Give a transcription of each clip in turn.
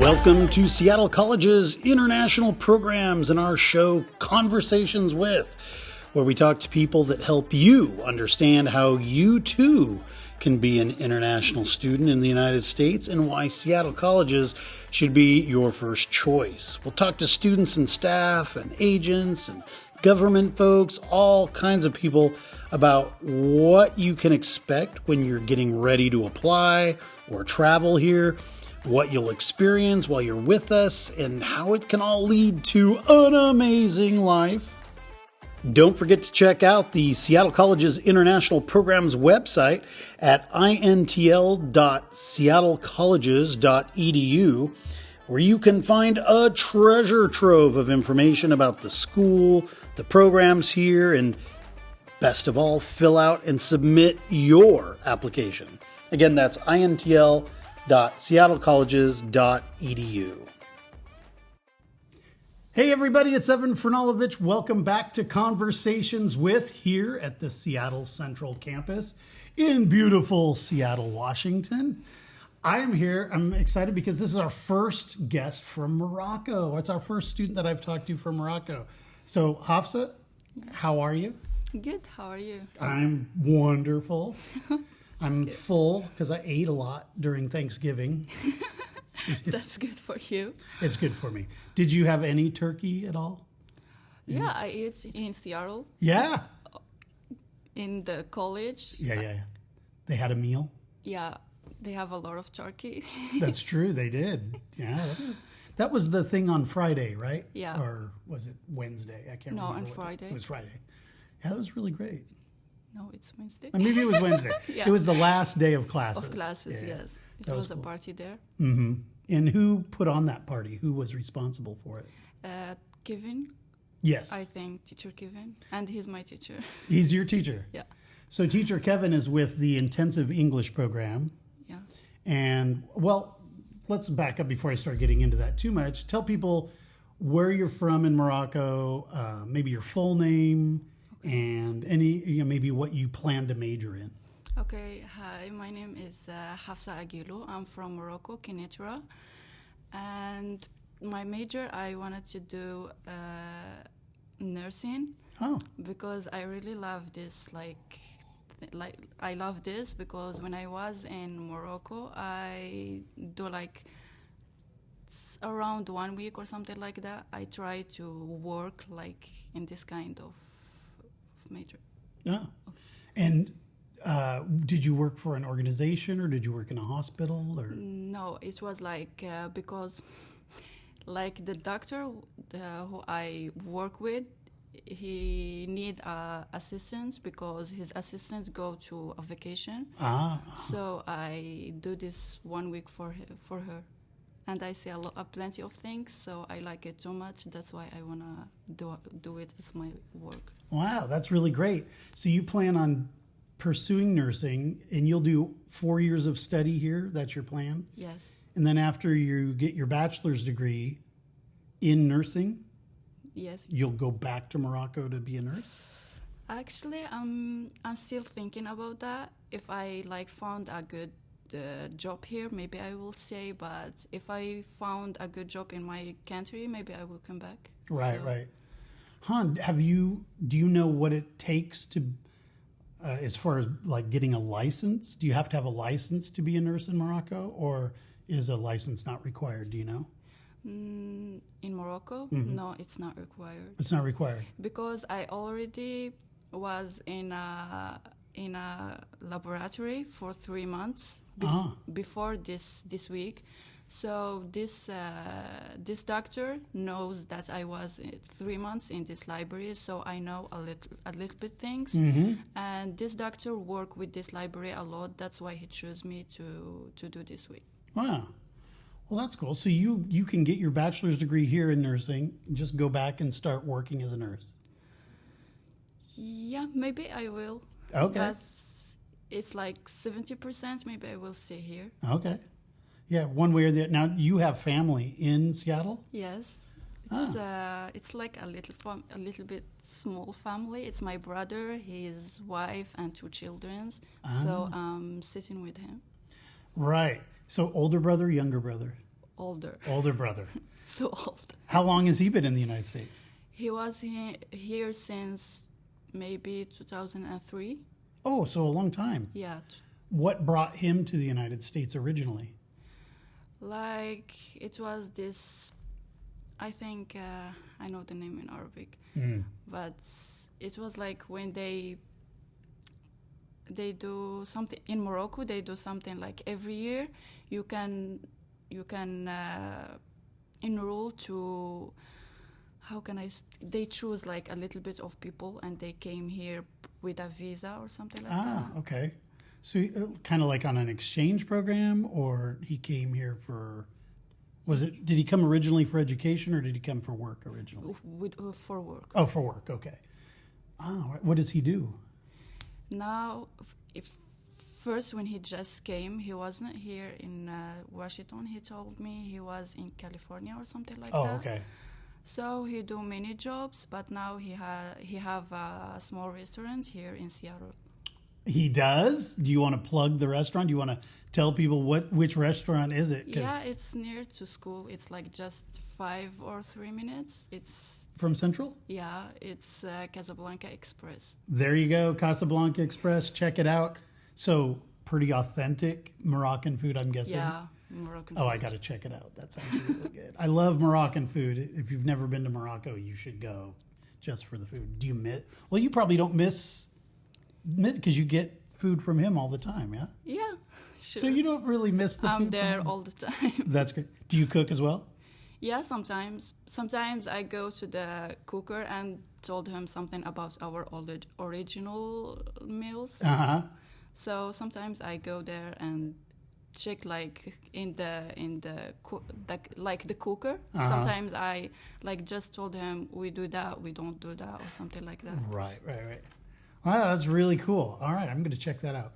Welcome to Seattle College's international programs and our show Conversations With, where we talk to people that help you understand how you too can be an international student in the United States and why Seattle Colleges should be your first choice. We'll talk to students and staff and agents and government folks, all kinds of people about what you can expect when you're getting ready to apply or travel here, what you'll experience while you're with us, and how it can all lead to an amazing life. Don't forget to check out the Seattle College's International Programs website at intl.seattlecolleges.edu, where you can find a treasure trove of information about the school, the programs here, and best of all, fill out and submit your application. Again, that's intl.seattlecolleges.edu. Hey everybody, it's Evan Franulovich. Welcome back to Conversations With here at the Seattle Central Campus in beautiful Seattle, Washington. I am here, I'm excited because this is our first guest from Morocco. It's our first student that I've talked to from Morocco. So Hafsa, how are you? Good, how are you? I'm wonderful. I'm full because I ate a lot during Thanksgiving. That's good for you. It's good for me. Did you have any turkey at all? Yeah, I ate in Seattle. Yeah. In the college. Yeah. They had a meal? Yeah, they have a lot of turkey. That's true, they did. Yeah, that was the thing on Friday, right? Yeah. Or was it Wednesday? I can't remember. No, on Friday. It was Friday. Yeah, that was really great. No, it's Wednesday. Maybe it was Wednesday. Yeah. it was the last day of classes. Yes. It was a party there. Mm-hmm. And who put on that party? Who was responsible for it? Kevin. Yes. I think teacher Kevin. And he's my teacher. He's your teacher? Yeah. So teacher Kevin is with the intensive English program. Yeah. And, well, let's back up before I start getting into that too much. Tell people where you're from in Morocco, maybe your full name, and maybe what you plan to major in. Okay, hi, my name is Hafsa Aguilou. I'm from Morocco, Kenitra. And my major, I wanted to do nursing. Oh. Because I really love this, I love this because when I was in Morocco, I do around 1 week or something like that. I try to work in this kind of major. Oh. And did you work for an organization or did you work in a hospital? Or? No, it was because the doctor who I work with, he need assistance because his assistants go to a vacation. So I do this 1 week for her. And I see plenty of things, so I like it so much. That's why I want to do it as my work. Wow, that's really great. So you plan on pursuing nursing, and you'll do 4 years of study here? That's your plan? Yes. And then after you get your bachelor's degree in nursing? Yes. You'll go back to Morocco to be a nurse? Actually, I'm still thinking about that. If I found a good job here, maybe I will stay. But if I found a good job in my country, maybe I will come back. Right. Do you know what it takes to, as far as getting a license? Do you have to have a license to be a nurse in Morocco, or is a license not required? Do you know? In Morocco, no, it's not required. It's not required because I already was in a laboratory for 3 months before this week. So this doctor knows that I was 3 months in this library, so I know a little bit things. And this doctor worked with this library a lot. That's why he chose me to do this week. Wow. Well, that's cool. So you can get your bachelor's degree here in nursing and just go back and start working as a nurse. Yeah, maybe I will. Okay. It's 70%. Maybe I will stay here. Okay. Yeah, one way or the other. Now, you have family in Seattle? Yes. It's like a little bit small family. It's my brother, his wife, and 2 children. So I'm sitting with him. Right. So older brother, younger brother? older. Older brother. So old. How long has he been in the United States? He was here since maybe 2003. Oh, so a long time. Yeah. What brought him to the United States originally? Like, it was this, I think, I know the name in Arabic, but it was like when they do something in Morocco. They do something like every year. You can enroll to, how can I? They choose like a little bit of people, and they came here with a visa or something like that. Ah, okay. So kind of like on an exchange program, or he came here for? Did he come originally for education, or did he come for work originally? For work. Oh, for work. Okay. Oh, what does he do? Now, first when he just came, he wasn't here in Washington. He told me he was in California or something like that. Oh, okay. So he do many jobs, but now he have a small restaurant here in Seattle. He does? Do you want to plug the restaurant? Do you want to tell people which restaurant is it? Yeah, it's near to school. It's like just 5 or 3 minutes. It's from Central? Yeah, it's Casablanca Express. There you go, Casablanca Express. Check it out. So pretty authentic Moroccan food, I'm guessing. Yeah, Moroccan food. Oh, I got to check it out. That sounds really good. I love Moroccan food. If you've never been to Morocco, you should go just for the food. Do you miss? Well, you probably don't miss because you get food from him all the time, yeah? Yeah, sure. So you don't really miss the food I'm there from him? all the time. That's great. Do you cook as well? Yeah, sometimes. Sometimes I go to the cooker and told him something about our original meals. Uh-huh. So sometimes I go there and check like in the cooker. Uh-huh. Sometimes I like just told him we do that, we don't do that, or something like that. Right. Wow, that's really cool. All right, I'm going to check that out.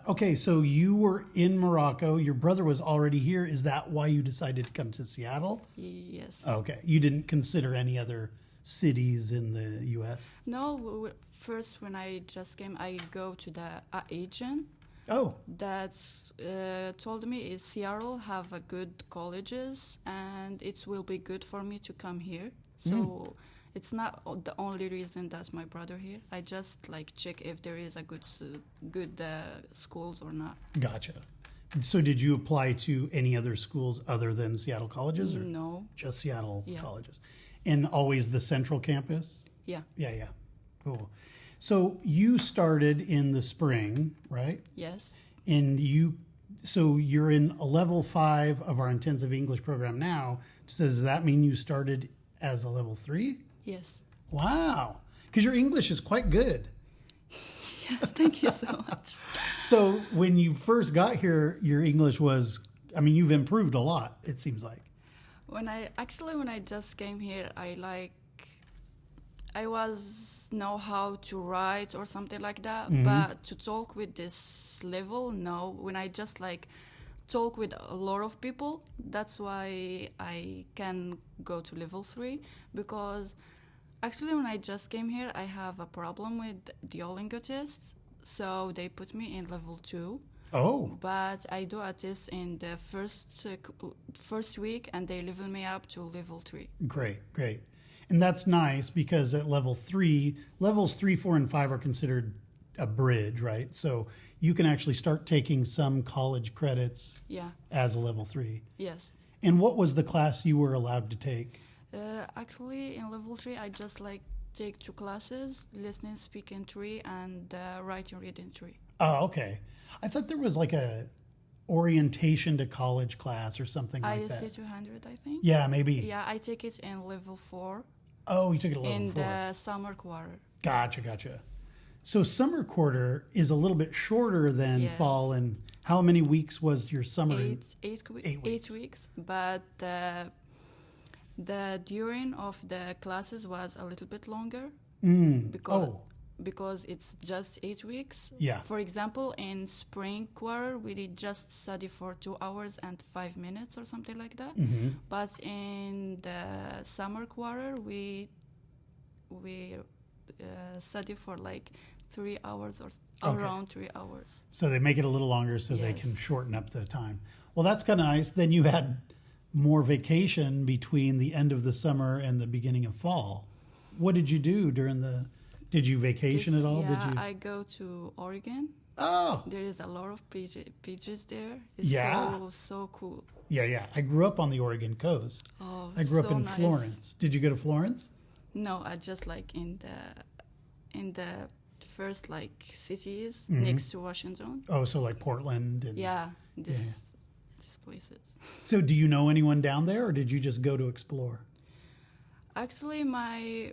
Okay, so you were in Morocco. Your brother was already here. Is that why you decided to come to Seattle? Yes. Okay. You didn't consider any other cities in the U.S.? No, first when I just came, I go to the agent. Oh. That's told me is Seattle have a good colleges and it will be good for me to come here. So it's not the only reason that's my brother here. I just like check if there is a good schools or not. Gotcha. So did you apply to any other schools other than Seattle colleges? Or no. Just Seattle colleges? And always the central campus? Yeah. Yeah. Cool. So you started in the spring, right? Yes. And you're in a level 5 of our intensive English program now. Does that mean you started as a level 3? Yes. Wow. Because your English is quite good. Yes, thank you so much. So when you first got here, your English was, you've improved a lot, it seems like. When I just came here, I know how to write or something like that, but to talk with this level, no. When I just talk with a lot of people, that's why I can go to level 3, because actually when I just came here, I have a problem with Duolingo tests, so they put me in level 2. Oh. But I do a test in the first week, and they level me up to level 3. Great. And that's nice because at level 3, levels 3, 4, and 5 are considered a bridge, right? So you can actually start taking some college credits as a level 3. Yes. And what was the class you were allowed to take? Actually, in level 3, I just take 2 classes, listening, speaking 3, and writing, reading 3. Oh, okay. I thought there was a orientation to college class or something like that. IST 200, I think. Yeah, maybe. Yeah, I take it in level 4. Oh, you took it at level 4. In the summer quarter. Gotcha. So summer quarter is a little bit shorter than fall. And how many weeks was your summer? 8 weeks. But the during of the classes was a little bit longer. Because it's just 8 weeks. Yeah. For example, in spring quarter, we did just study for 2 hours and 5 minutes or something like that. Mm-hmm. But in the summer quarter, we study for 3 hours or around 3 hours. So they make it a little longer so they can shorten up the time. Well, that's kind of nice. Then you had more vacation between the end of the summer and the beginning of fall. What did you do during did you vacation at all? Yeah, Did you? I go to Oregon. Oh. There is a lot of beaches there. It's Yeah. so cool. Yeah. I grew up on the Oregon coast. Oh, I grew up so in nice. Florence. Did you go to Florence? No, I just like in the first like cities next to Washington. Oh, so like Portland and Yeah, these places. So do you know anyone down there, or did you just go to explore? Actually, my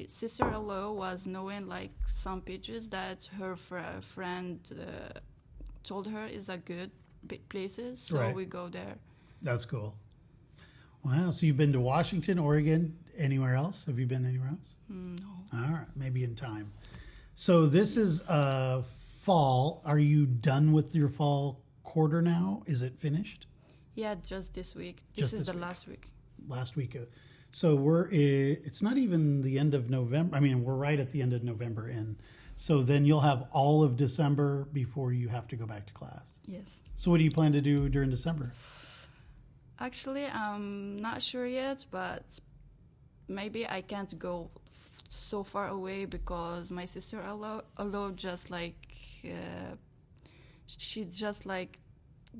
sister-in-law was knowing like some beaches that her friend told her is a good places, so Right. we go there. That's cool. Wow. So you've been to Washington, Oregon, anywhere else? Have you been anywhere else? No. All right. Maybe in time. So this is fall. Are you done with your fall quarter now? Is it finished? Yeah, just this week. Just This is this the week. last week. Last week. So it's not even the end of November. I mean, we're right at the end of November. And so then you'll have all of December before you have to go back to class. Yes. So what do you plan to do during December? Actually, I'm not sure yet, but maybe I can't go so far away because my sister-in-law just like she just like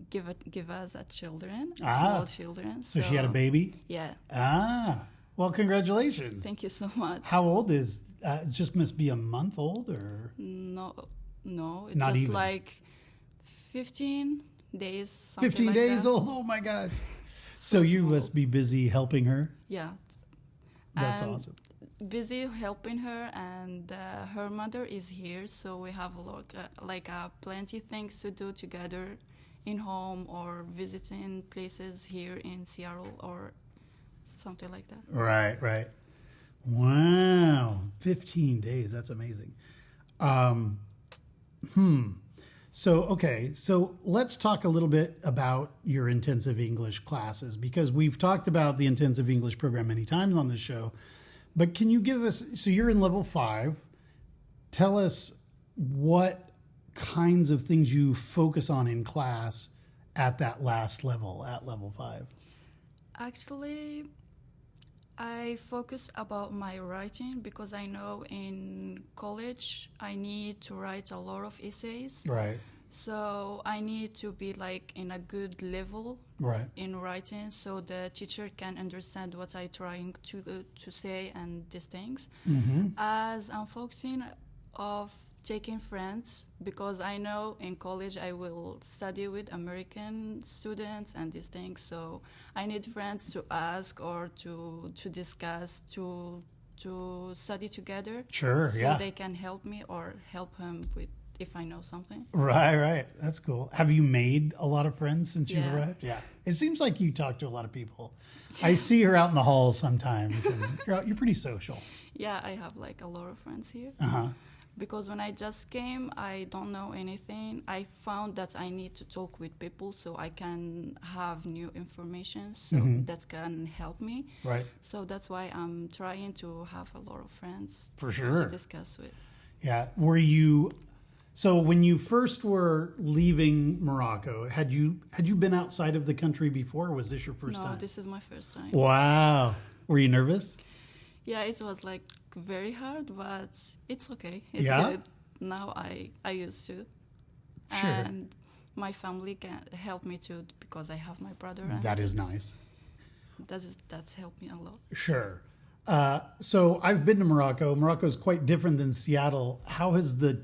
give us a children, small children. So she had a baby? Yeah. Well, congratulations. Thank you so much. How old is? It just must be a month old, or No, it's Not just even. like 15 days. Something 15 like days that. old. Oh my gosh! So you small. must be busy helping her. Yeah. That's And awesome. busy helping her, and her mother is here, so we have plenty things to do together in home or visiting places here in Seattle or something like that. Right. Wow, 15 days. That's amazing. So let's talk a little bit about your intensive English classes, because we've talked about the intensive English program many times on this show. But can you give us, so you're in level 5, tell us what kinds of things you focus on in class at that last level, at level 5. Actually, I focus about my writing because I know in college I need to write a lot of essays. Right. So I need to be like in a good level Right. in writing, so the teacher can understand what I'm trying to say and these things. As I'm focusing of taking friends, because I know in college I will study with American students and these things, so I need friends to ask or to discuss, to study together. Sure, so yeah. they can help me or help him with if I know something. Right. That's cool. Have you made a lot of friends since you've Yeah. arrived? Yeah. It seems like you talk to a lot of people. I see her out in the halls sometimes, and you're pretty social. Yeah, I have like a lot of friends here. Because when I just came, I don't know anything. I found that I need to talk with people so I can have new information that can help me. Right. So that's why I'm trying to have a lot of friends For sure. to discuss with. Yeah. So when you first were leaving Morocco, had you been outside of the country before, or was this your first No, time? this is my first time. Wow. Were you nervous? Yeah, it was like very hard, but it's okay. It's Yeah? good. Now I used to. Sure. And my family can help me too because I have my brother. And That is nice. that's helped me a lot. Sure. So I've been to Morocco. Morocco is quite different than Seattle. How has the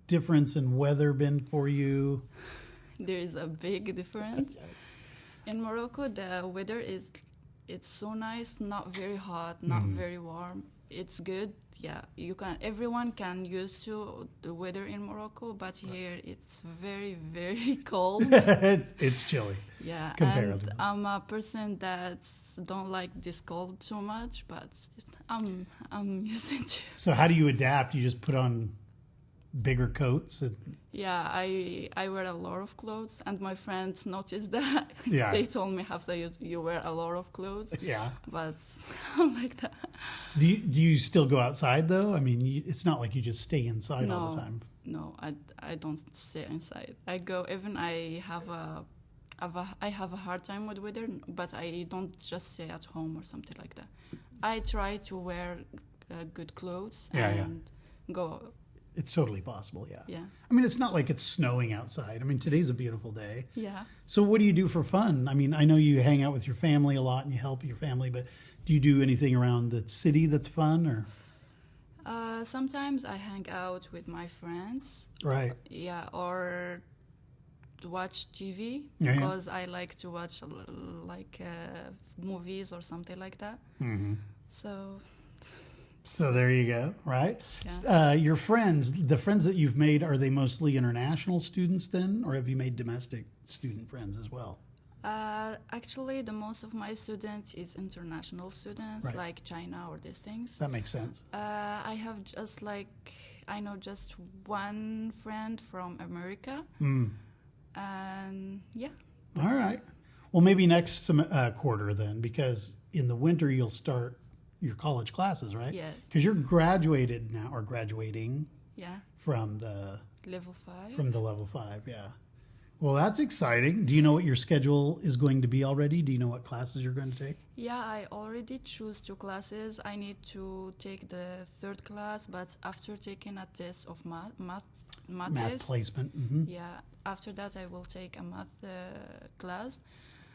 difference in weather been for you? There is a big difference. In Morocco, the weather it's so nice, not very hot, not very warm. It's good. Yeah, everyone can use to the weather in Morocco, but here it's very, very cold. It's chilly. Yeah, Comparatively. and I'm a person that don't like this cold too much, but I'm using to. So how do you adapt? You just put on bigger coats? Yeah, I wear a lot of clothes, and my friends noticed that. Yeah. They told me, Hafsa, you wear a lot of clothes. Yeah. But I'm like that. Do you still go outside though? I mean, it's not like you just stay inside all the time. No, I don't stay inside. I go, even I have a I have a hard time with weather, but I don't just stay at home or something like that. I try to wear good clothes and go. It's totally possible, yeah. Yeah. I mean, it's not like it's snowing outside. I mean, today's a beautiful day. Yeah. So what do you do for fun? I mean, I know you hang out with your family a lot and you help your family, but do you do anything around the city that's fun or? Sometimes I hang out with my friends. Right. Yeah, or watch TV because I like to watch movies or something like that. Mm-hmm. So there you go, right? Yeah. Your friends, the friends that you've made, are they mostly international students then, or have you made domestic student friends as well? Actually, the most of my students is international students, like China or these things. That makes sense. I have I know just one friend from America. And yeah. All right. Well, maybe next quarter then, because in the winter you'll start your college classes, right? Yes. Because you're graduated now, or graduating. Yeah. From the level 5. From the level 5, yeah. Well, that's exciting. Do you know what your schedule is going to be already? Do you know what classes you're going to take? Yeah, I already choose 2 classes. I need to take the 3rd class, but after taking a test of math test, placement. Mm-hmm. Yeah, after that I will take a math class.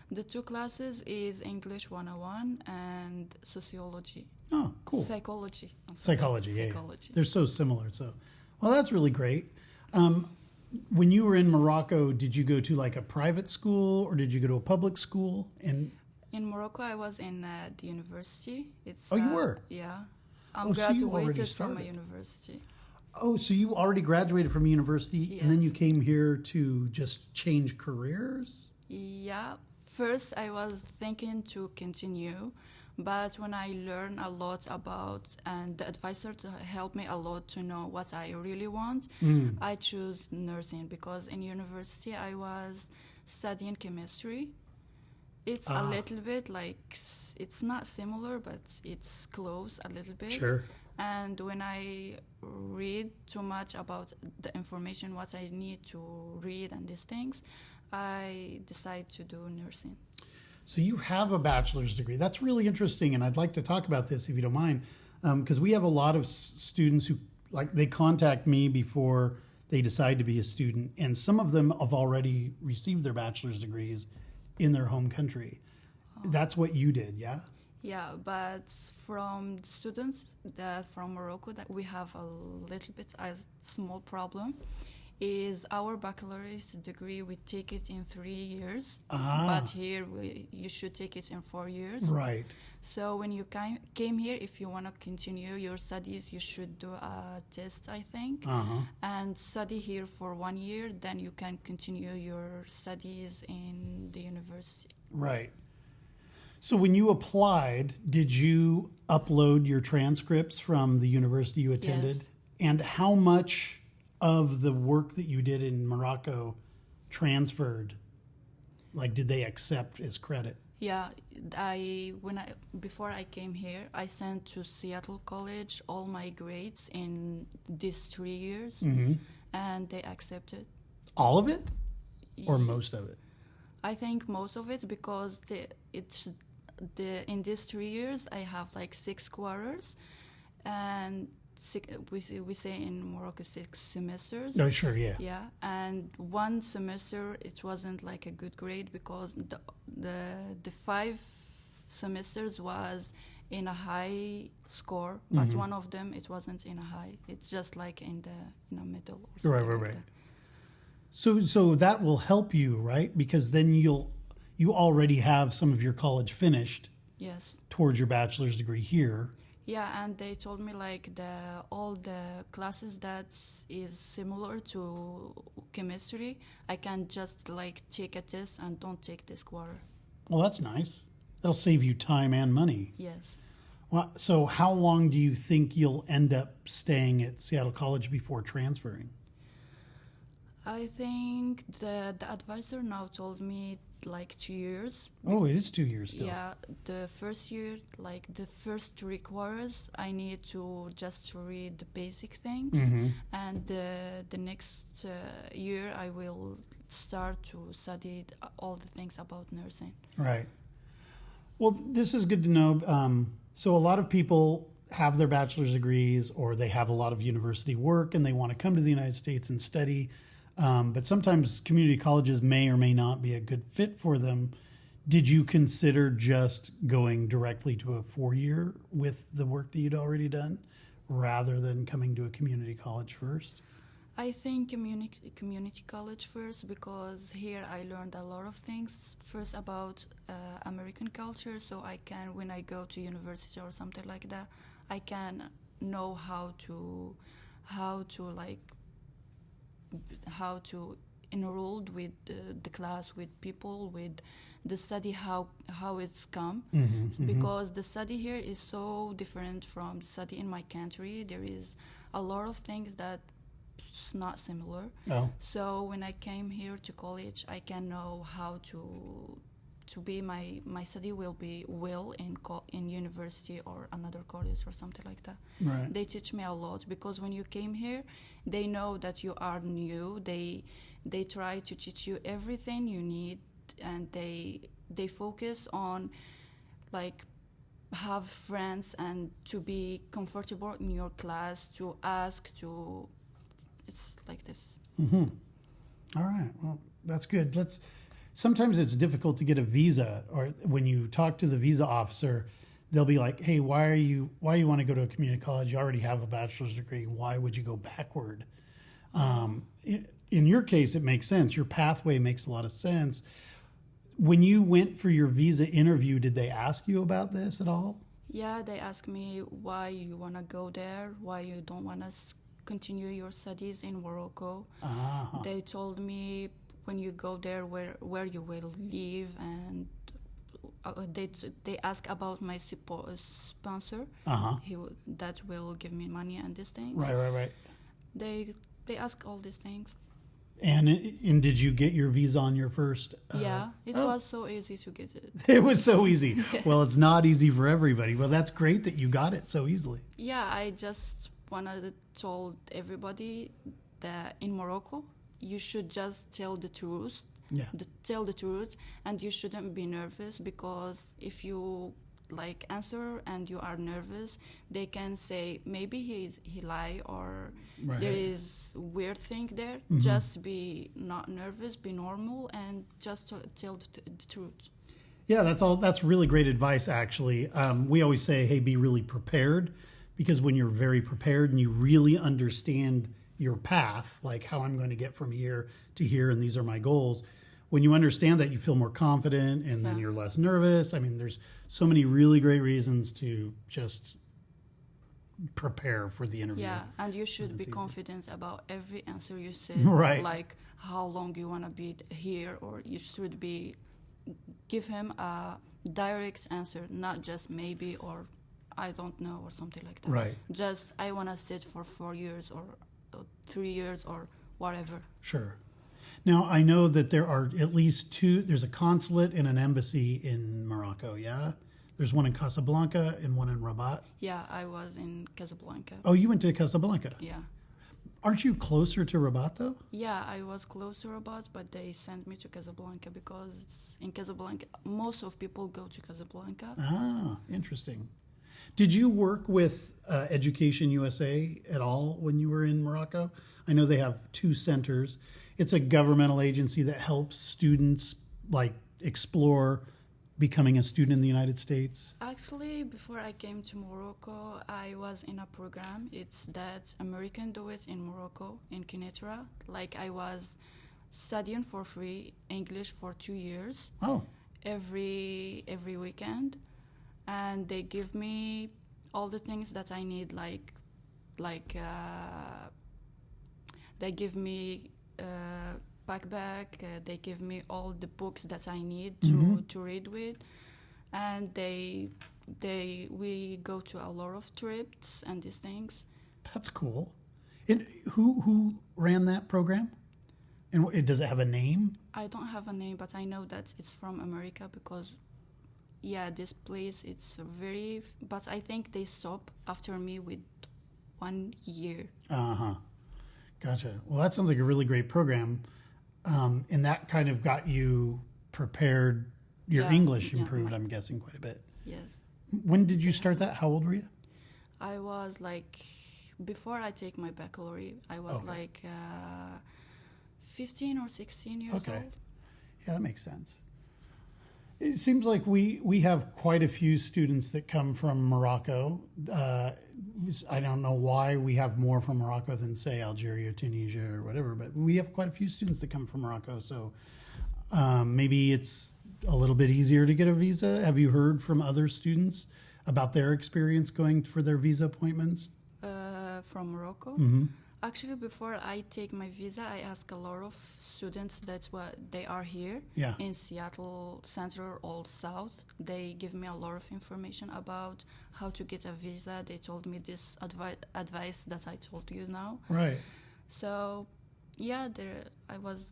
The 2 classes is English 101 and sociology. Oh, cool. Psychology. Psychology, yeah. They're so similar. So, well, that's really great. When you were in Morocco, did you go to like a private school or did you go to a public school? And in Morocco, I was in the university. you were? Yeah. I'm graduated from a university. Oh, so you already graduated from university, yes. And then you came here to just change careers? Yeah. First, I was thinking to continue, but when I learned a lot about, and the advisor helped me a lot to know what I really want, I chose nursing because in university I was studying chemistry. It's a little bit like, it's not similar, but it's close a little bit. Sure. And when I read too much about the information, what I need to read and these things, I decided to do nursing. So you have a bachelor's degree. That's really interesting, and I'd like to talk about this if you don't mind, because we have a lot of students who, like, they contact me before they decide to be a student, and some of them have already received their bachelor's degrees in their home country. Oh. That's what you did, yeah? Yeah, but from students from Morocco, that we have a little bit a small problem. Is our baccalaureate degree, we take it in 3 years, but here you should take it in 4 years. Right. So when you came here, if you want to continue your studies, you should do a test, I think, and study here for 1 year, then you can continue your studies in the university. Right. So when you applied, did you upload your transcripts from the university you attended? Yes. And how much of the work that you did in Morocco transferred? Like, did they accept as credit? Yeah, before I came here, I sent to Seattle College all my grades in these 3 years, and they accepted. All of it, or most of it? I think most of it, because in these 3 years I have like 6 quarters, and we say in Morocco 6 semesters. Oh, sure, yeah. Yeah, and 1 semester it wasn't like a good grade because the 5 semesters was in a high score, but one of them it wasn't in a high. It's just like in a middle. Or right. Like that. So that will help you, right? Because then you already have some of your college finished. Yes. Towards your bachelor's degree here. Yeah, and they told me like all the classes that is similar to chemistry, I can just like take a test and don't take this quarter. Well, that's nice. That'll save you time and money. Yes. Well, so how long do you think you'll end up staying at Seattle College before transferring? I think the advisor now told me like 2 years. Oh, it is 2 years still. Yeah, the first year, like the first 3 quarters, I need to just read the basic things, and the next year I will start to study all the things about nursing. Right. Well, this is good to know. So a lot of people have their bachelor's degrees, or they have a lot of university work and they want to come to the United States and study. But sometimes community colleges may or may not be a good fit for them. Did you consider just going directly to a 4-year with the work that you'd already done rather than coming to a community college first? I think community college first, because here I learned a lot of things. First about American culture, so I can, when I go to university or something like that, I can know how to enroll with the class, with people, with the study, how it's come. Because the study here is so different from the study in my country. There is a lot of things that it's not similar. Oh. So when I came here to college, I can know how to be my study will be well in university or another college or something like that. Right. They teach me a lot, because when you came here, they know that you are new. They try to teach you everything you need, and they focus on like have friends and to be comfortable in your class, to ask, to it's like this. All right. Well, that's good. Sometimes it's difficult to get a visa, or when you talk to the visa officer, they'll be like, "Hey, why do you want to go to a community college? You already have a bachelor's degree. Why would you go backward?" In your case, it makes sense. Your pathway makes a lot of sense. When you went for your visa interview, did they ask you about this at all? Yeah, they asked me why you want to go there, why you don't want to continue your studies in Morocco. They told me when you go there where you will live, and they ask about my sponsor. That will give me money and these things. Right. They ask all these things. And did you get your visa on your first? Yeah, it was so easy to get it. It was so easy. Well, it's not easy for everybody. Well, that's great that you got it so easily. Yeah, I just wanted told everybody that in Morocco, you should just tell the truth. Yeah. Tell the truth, and you shouldn't be nervous, because if you like answer and you are nervous, they can say maybe he lie, or there is weird thing there. Just be not nervous, be normal, and just tell the truth. Yeah, that's really great advice, actually. We always say, hey, be really prepared, because when you're very prepared and you really understand your path, like how I'm going to get from here to here, and these are my goals, when you understand that, you feel more confident, and then you're less nervous. I mean, there's so many really great reasons to just prepare for the interview. Yeah, and you should be confident about every answer you say. Right. Like how long you want to be here, or you should give him a direct answer, not just maybe or I don't know or something like that. Right. Just I want to sit for 4 years or 3 years or whatever. Sure. Now, I know that there are at least there's a consulate and an embassy in Morocco, yeah? There's one in Casablanca and one in Rabat. Yeah, I was in Casablanca. Oh, you went to Casablanca? Yeah. Aren't you closer to Rabat, though? Yeah, I was close to Rabat, but they sent me to Casablanca, because in Casablanca, most of people go to Casablanca. Ah, interesting. Did you work with Education USA at all when you were in Morocco? I know they have 2 centers. It's a governmental agency that helps students like explore becoming a student in the United States. Actually, before I came to Morocco, I was in a program. It's that American do it in Morocco, in Kenitra. Like I was studying for free English for 2 years. Oh. Every weekend, and they give me all the things that I need, like they give me backpack, they give me all the books that I need to read with, and we go to a lot of trips and these things. That's cool. And who ran that program? And does it have a name? I don't have a name, but I know that it's from America, because this place, it's very, but I think they stop after me with 1 year. Gotcha. Well, that sounds like a really great program. And that kind of got you prepared. Your English improved, I'm guessing, quite a bit. Yes. When did you start that? How old were you? I was like, before I take my baccalaureate, I was like 15 or 16 years old. Yeah, that makes sense. It seems like we have quite a few students that come from Morocco. I don't know why we have more from Morocco than, say, Algeria, Tunisia, or whatever, but we have quite a few students that come from Morocco. So maybe it's a little bit easier to get a visa. Have you heard from other students about their experience going for their visa appointments? From Morocco? Mm-hmm. Actually, before I take my visa, I ask a lot of students that's what they are here in Seattle Central or South. They give me a lot of information about how to get a visa. They told me this advice that I told you now. Right. So, yeah, I was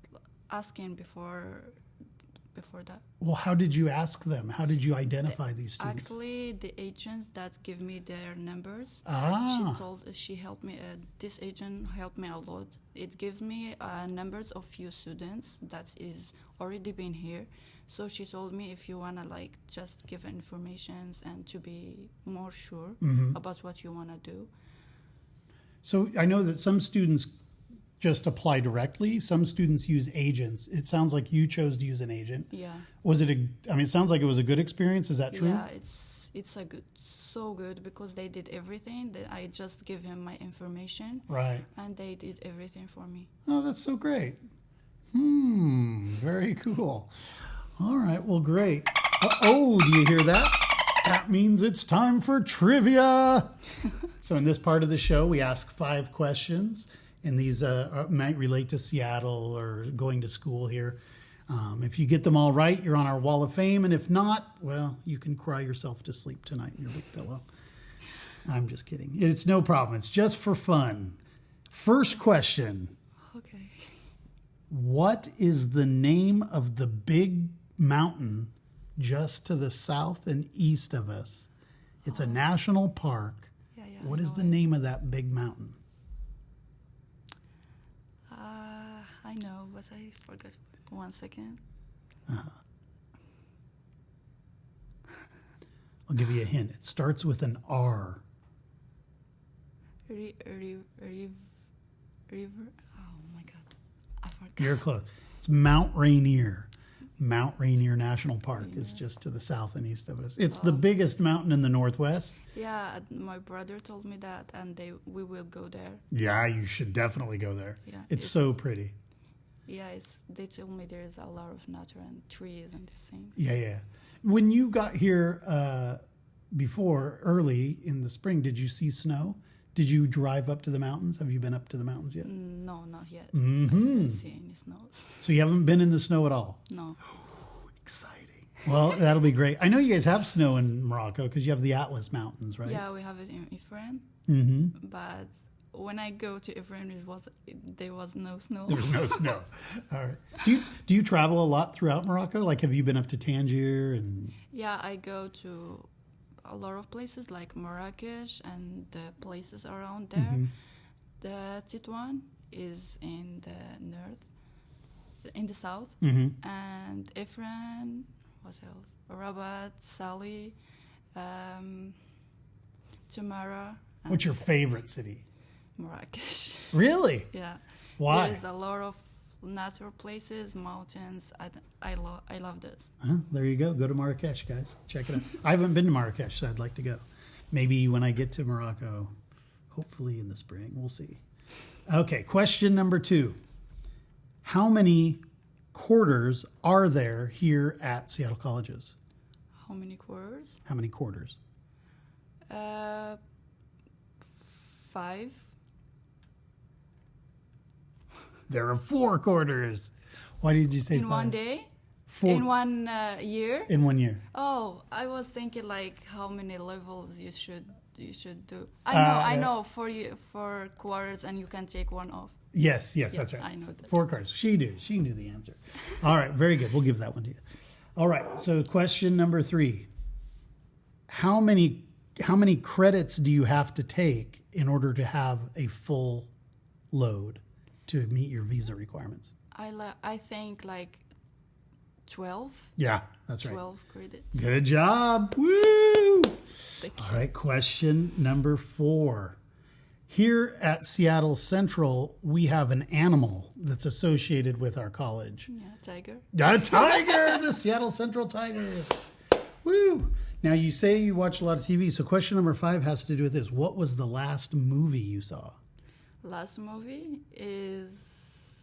asking before that. Well, how did you ask them? How did you identify these students? Actually, the agents that give me their numbers, she helped me. This agent helped me a lot. It gives me numbers of few students that is already been here. So she told me if you wanna like just give information and to be more sure about what you wanna do. So I know that some students just apply directly. Some students use agents. It sounds like you chose to use an agent. Yeah. Was it it sounds like it was a good experience. Is that true? Yeah, it's so good because they did everything. I just give him my information. Right. And they did everything for me. Oh, that's so great. Very cool. All right. Well, great. Oh, do you hear that? That means it's time for trivia. So in this part of the show, we ask 5 questions. And these might relate to Seattle or going to school here. If you get them all right, you're on our wall of fame. And if not, well, you can cry yourself to sleep tonight in your big pillow. I'm just kidding. It's no problem. It's just for fun. First question. Okay. What is the name of the big mountain just to the south and east of us? It's a national park. What is the name of that big mountain? I know, but I forgot. 1 second. I'll give you a hint. It starts with an R. River. Oh my God, I forgot. You're close. It's Mount Rainier. Mount Rainier National Park is just to the south and east of us. It's the biggest mountain in the Northwest. Yeah, my brother told me that, and we will go there. Yeah, you should definitely go there. Yeah, it's so pretty. Yeah, they told me there's a lot of nature and trees and things. Yeah. When you got here before, early in the spring, did you see snow? Did you drive up to the mountains? Have you been up to the mountains yet? No, not yet. I Mm-hmm. didn't see any snows. So you haven't been in the snow at all? No. Exciting. Well, that'll be great. I know you guys have snow in Morocco because you have the Atlas Mountains, right? Yeah, we have it in Ifrane. Mm-hmm. But when I go to Ifrane, there was no snow. There was no snow. All right. Do you travel a lot throughout Morocco? Like, have you been up to Tangier and? Yeah, I go to a lot of places like Marrakesh and the places around there. Mm-hmm. The Tétouan is in the north, in the south, and Ifrane, what else? Rabat, Salih, Tamara. What's your favorite city? Marrakesh. Really? Yeah. Why? There's a lot of natural places, mountains. I love this. There you go. Go to Marrakesh, guys. Check it out. I haven't been to Marrakesh, so I'd like to go. Maybe when I get to Morocco, hopefully in the spring. We'll see. Okay, question number 2. How many quarters are there here at Seattle Colleges? How many quarters? How many quarters? 5. There are 4 quarters. Why did you say 5? In one day? 4. In 1 year? In 1 year. Oh, I was thinking like how many levels you should do. I know 4 quarters and you can take 1 off. Yes, that's right. I know that. 4 quarters. She knew the answer. All right, very good. We'll give that one to you. All right, so question number 3. How many credits do you have to take in order to have a full load to meet your visa requirements? I think like 12. Yeah, that's right. 12 credits. Good job. Woo! Thank you. All right, question number 4. Here at Seattle Central, we have an animal that's associated with our college. Yeah, tiger. A tiger, the Seattle Central Tigers. Woo! Now, you say you watch a lot of TV, so question number 5 has to do with this. What was the last movie you saw? Last movie is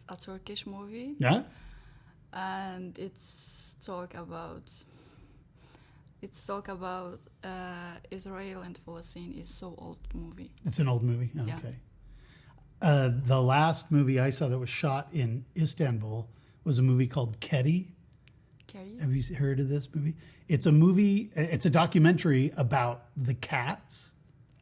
a Turkish movie. Yeah? And it's talk about Israel and Palestine. Is so old movie. It's an old movie? Yeah. Okay. The last movie I saw that was shot in Istanbul was a movie called Kedi. Carrie? Have you heard of this movie? It's a movie, it's a documentary about the cats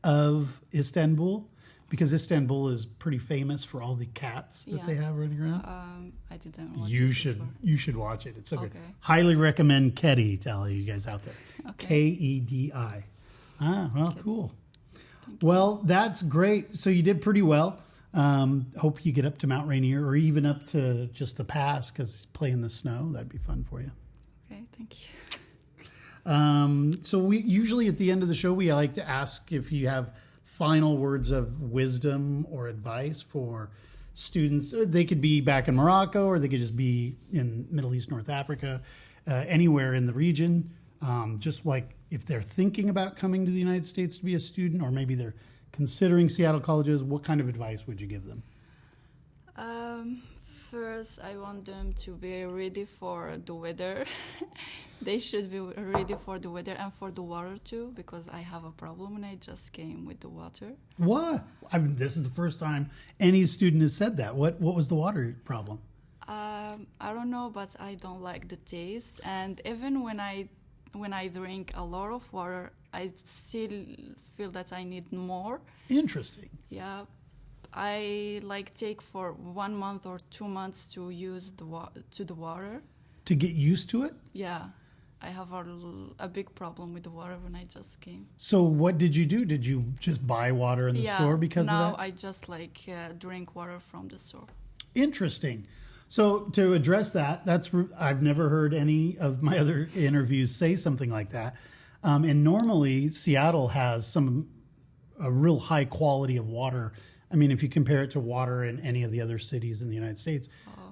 of Istanbul, because Istanbul is pretty famous for all the cats that they have running around. I didn't watch You it should before. you should watch it. It's so good. Okay. Highly recommend Kedi to all you guys out there. Okay. Kedi. Well, cool. Well, that's great. So you did pretty well. Hope you get up to Mount Rainier or even up to just the pass, because play in the snow. That'd be fun for you. Okay, thank you. So we usually at the end of the show, we like to ask if you have final words of wisdom or advice for students. They could be back in Morocco, or they could just be in Middle East, North Africa, anywhere in the region. Just like if they're thinking about coming to the United States to be a student, or maybe they're considering Seattle colleges, what kind of advice would you give them? First, I want them to be ready for the weather. They should be ready for the weather and for the water too, because I have a problem when I just came with the water. What? I mean, this is the first time any student has said that. What was the water problem? I don't know, but I don't like the taste. And even when I drink a lot of water, I still feel that I need more. Interesting. Yeah. I take for 1 month or 2 months to use the water. To get used to it? Yeah, I have a big problem with the water when I just came. So what did you do? Did you just buy water in the store because of that? Now I just drink water from the store. Interesting. So to address that, I've never heard any of my other interviews say something like that. And normally Seattle has a real high quality of water. I mean, if you compare it to water in any of the other cities in the United States,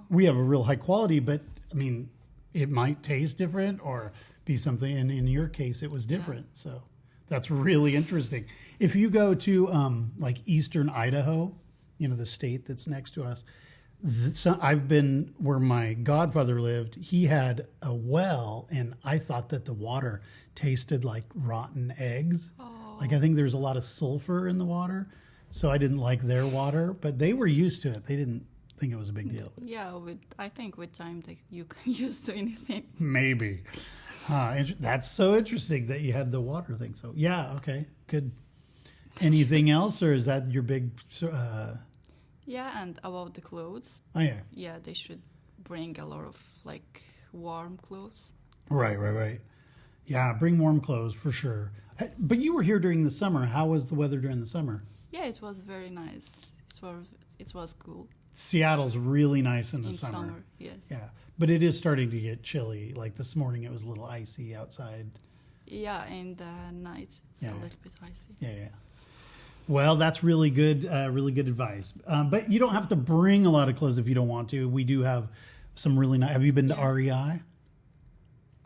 we have a real high quality, but I mean, it might taste different or be something. And in your case, it was different. Yeah. So that's really interesting. If you go to Eastern Idaho, the state that's next to us, I've been where my godfather lived. He had a well, and I thought that the water tasted like rotten eggs. I think there's a lot of sulfur in the water. So I didn't like their water, but they were used to it. They didn't think it was a big deal. Yeah, I think with time you can use to anything. Maybe. That's so interesting that you had the water thing. So yeah, okay, good. Anything else, or is that your big... Yeah, and about the clothes. Oh, yeah. Yeah, they should bring a lot of warm clothes. Right. Yeah, bring warm clothes for sure. But you were here during the summer. How was the weather during the summer? Yeah, it was very nice. It was cool. Seattle's really nice in the summer. In summer, yes. Yeah, but it is starting to get chilly. Like this morning, it was a little icy outside. Yeah, in the night, it's a little bit icy. Yeah. Well, that's really good advice. But you don't have to bring a lot of clothes if you don't want to. We do have some really nice... Have you been to REI?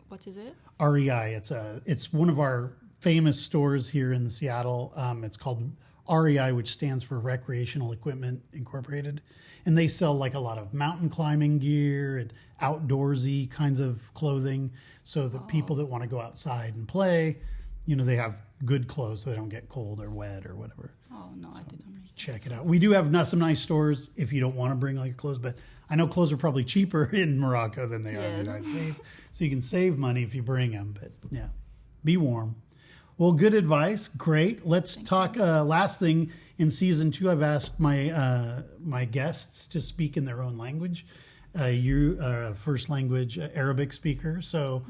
What is it? REI. It's one of our famous stores here in Seattle. It's called REI, which stands for Recreational Equipment Incorporated. And they sell a lot of mountain climbing gear and outdoorsy kinds of clothing. So the people that want to go outside and play, they have good clothes so they don't get cold or wet or whatever. Oh, no, so I didn't know. Check it out. We do have some nice stores if you don't want to bring all your clothes, but I know clothes are probably cheaper in Morocco than they are in the United States. So you can save money if you bring them, but yeah, be warm. Well, good advice. Great. Let's talk. Last thing, in season 2, I've asked my guests to speak in their own language. You are a first language Arabic speaker, so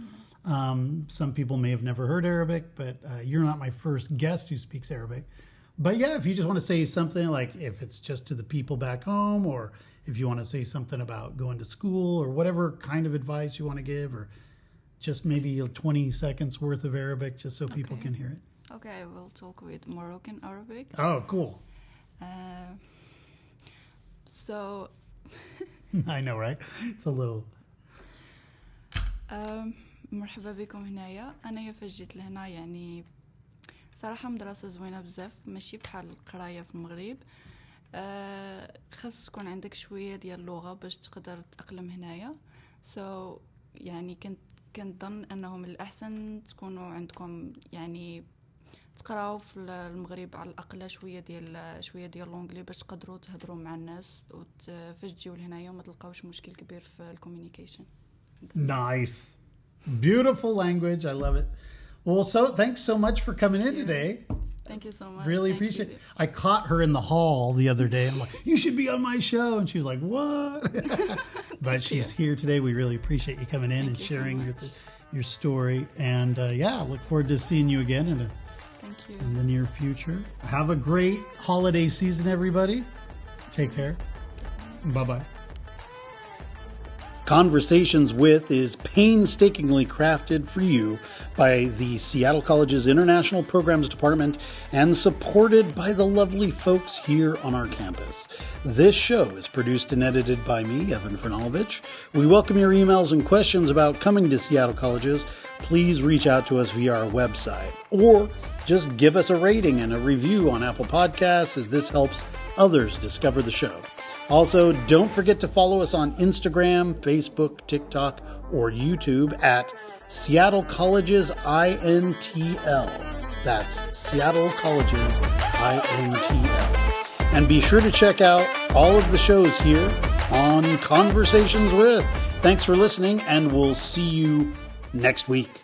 some people may have never heard Arabic, but you're not my first guest who speaks Arabic. But yeah, if you just want to say something, like if it's just to the people back home or if you want to say something about going to school or whatever kind of advice you want to give, or just maybe 20 seconds worth of Arabic just so people can hear it. Okay, I will talk with Moroccan Arabic. Oh, cool. So I know, right? It's a little... مرحبا بكم هنايا. أنا فاش جيت لهنا يعني صراحة مدرسة زوينة بزاف، ماشي بحال القراية في المغرب. خاص تكون عندك شوية ديال اللغة باش تقدر تأقلم هنايا. يعني كنظن أنه من الأحسن تكونوا عندكم يعني تقراو في المغرب على الأقل شوية ديال لونجلي باش تقدروا تهضروا مع الناس فاش تجيو لهنايا وما تلقاوش مشكل كبير في الكوميونيكيشن. Nice. Beautiful language. I love it. Well, so thanks so much for coming in today. Thank you so much. Really appreciate it. I caught her in the hall the other day. I'm like, you should be on my show. And she was like, what? But she's here today. We really appreciate you coming in and sharing your story. And I look forward to seeing you again in the near future. Have a great holiday season, everybody. Take care. Bye-bye. Conversations With is painstakingly crafted for you by the Seattle College's International Programs Department and supported by the lovely folks here on our campus. This show is produced and edited by me, Evan Franulovich. We welcome your emails and questions about coming to Seattle Colleges. Please reach out to us via our website, or just give us a rating and a review on Apple Podcasts, as this helps others discover the show. Also, don't forget to follow us on Instagram, Facebook, TikTok, or YouTube at Seattle Colleges INTL. That's Seattle Colleges INTL. And be sure to check out all of the shows here on Conversations With. Thanks for listening, and we'll see you next week.